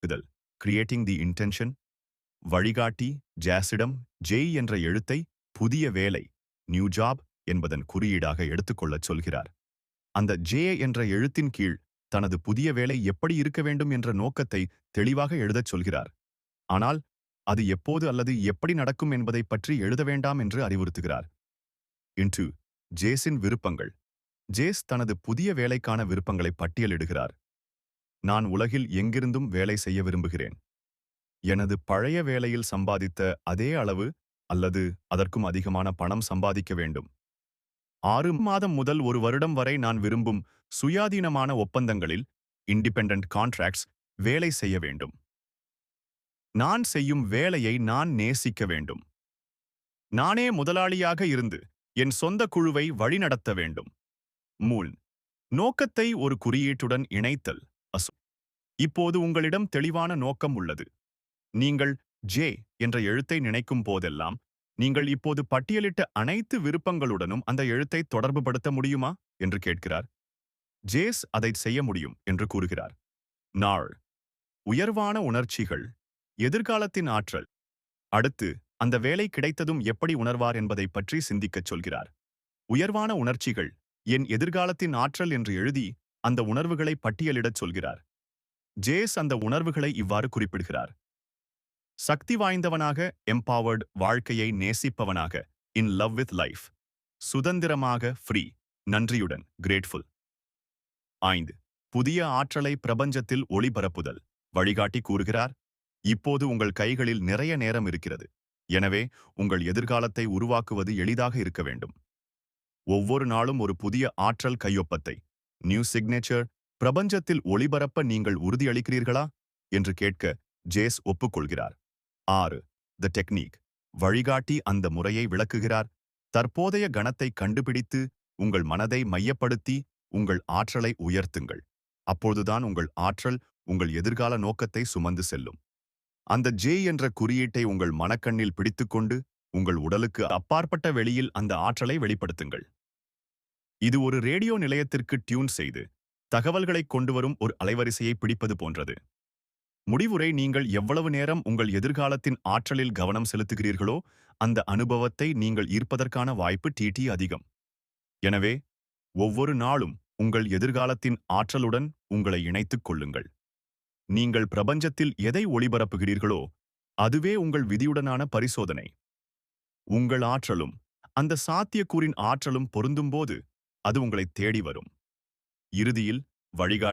உருவாக்குதல், creating the intention. வழிகாட்டி ஜாஸிடம் ஜெய் என்ற எழுத்தை புதிய வேலை, நியூ ஜாப் என்பதன் குறியீடாக எடுத்துக்கொள்ளச் சொல்கிறார். அந்த ஜே என்ற எழுத்தின் கீழ் தனது புதிய வேலை எப்படி இருக்க வேண்டும் என்ற நோக்கத்தை தெளிவாக எழுதச் சொல்கிறார். ஆனால் அது எப்போது அல்லது எப்படி நடக்கும் என்பதைப் பற்றி எழுத வேண்டாம் என்று அறிவுறுத்துகிறார். இன்டு ஜேஸின் விருப்பங்கள். ஜேஸ் தனது புதிய வேலைக்கான விருப்பங்களை பட்டியலிடுகிறார். நான் உலகில் எங்கிருந்தும் வேலை செய்ய விரும்புகிறேன். எனது பழைய வேலையில் சம்பாதித்த அதே அளவு அல்லது அதற்கும் அதிகமான பணம் சம்பாதிக்க வேண்டும். 6 மாதம் முதல் 1 வருடம் வரை நான் விரும்பும் சுயாதீனமான ஒப்பந்தங்களில் இண்டிபெண்டன்ட் கான்ட்ராக்ட்ஸ் வேலை செய்ய வேண்டும். நான் செய்யும் வேலையை நான் நேசிக்க வேண்டும். நானே முதலாளியாக இருந்து என் சொந்த குழுவை வழிநடத்த வேண்டும். மூல் நோக்கத்தை ஒரு குறியீட்டுடன் இணைத்தல். இப்போது உங்களிடம் தெளிவான நோக்கம் உள்ளது. நீங்கள் ஜே என்ற எழுத்தை நினைக்கும் போதெல்லாம் நீங்கள் இப்போது பட்டியலிட்ட அனைத்து விருப்பங்களுடனும் அந்த எழுத்தை தொடர்புபடுத்த முடியுமா என்று கேட்கிறார். ஜேஸ் அதை செய்ய முடியும் என்று கூறுகிறார். நாள் உயர்வான உணர்ச்சிகள், எதிர்காலத்தின் ஆற்றல். அடுத்து அந்த வேலை கிடைத்ததும் எப்படி உணர்வார் என்பதை பற்றி சிந்திக்கச் சொல்கிறார். உயர்வான உணர்ச்சிகள், என் எதிர்காலத்தின் ஆற்றல் என்று எழுதி அந்த உணர்வுகளை பட்டியலிடச் சொல்கிறார். ஜேஸ் அந்த உணர்வுகளை இவ்வாறு குறிப்பிடுகிறார். சக்தி வாய்ந்தவனாக, எம்பவர்டு, வாழ்க்கையை நேசிப்பவனாக, இன் லவ் வித் லைஃப். சுதந்திரமாக, ஃப்ரீ, நன்றியுடன், கிரேட்ஃபுல். 5 புதிய ஆற்றலை பிரபஞ்சத்தில் ஒளிபரப்புதல். வழிகாட்டி கூறுகிறார், இப்போது உங்கள் கைகளில் நிறைய நேரம் இருக்கிறது. எனவே உங்கள் எதிர்காலத்தை உருவாக்குவது எளிதாக இருக்க வேண்டும். ஒவ்வொரு நாளும் ஒரு புதிய ஆற்றல் கையொப்பத்தை, நியூ சிக்னேச்சர், பிரபஞ்சத்தில் ஒளிபரப்ப நீங்கள் உறுதியளிக்கிறீர்களா என்று கேட்க ஜேஸ் ஒப்புக்கொள்கிறார். 6 த டெக்னிக். வழிகாட்டி அந்த முறையை விளக்குகிறார். தற்போதைய கணத்தை கண்டுபிடித்து உங்கள் மனதை மையப்படுத்தி உங்கள் ஆற்றலை உயர்த்துங்கள். அப்பொழுதுதான் உங்கள் ஆற்றல் உங்கள் எதிர்கால நோக்கத்தை சுமந்து செல்லும். அந்த ஜே என்ற குறியீட்டை உங்கள் மனக்கண்ணில் பிடித்துக்கொண்டு உங்கள் உடலுக்கு அப்பாற்பட்ட வெளியில் அந்த ஆற்றலை வெளிப்படுத்துங்கள். இது ஒரு ரேடியோ நிலையத்திற்கு டியூன் செய்து தகவல்களை கொண்டுவரும் ஒரு அலைவரிசையை பிடிப்பது போன்றது. முடிவுரை, நீங்கள் எவ்வளவு நேரம் உங்கள் எதிர்காலத்தின் ஆற்றலில் கவனம் செலுத்துகிறீர்களோ அந்த அனுபவத்தை நீங்கள் ஈர்ப்பதற்கான வாய்ப்பு டிடி அதிகம். எனவே ஒவ்வொரு நாளும் உங்கள் எதிர்காலத்தின் ஆற்றலுடன் உங்களை இணைத்துக் கொள்ளுங்கள். நீங்கள் பிரபஞ்சத்தில் எதை ஒளிபரப்புகிறீர்களோ அதுவே உங்கள் விதியுடனான பரிசோதனை. உங்கள் ஆற்றலும் அந்த சாத்தியக்கூறின் ஆற்றலும் பொருந்தும்போது அது உங்களை தேடி வரும். இறுதியில் வழிகாட்டி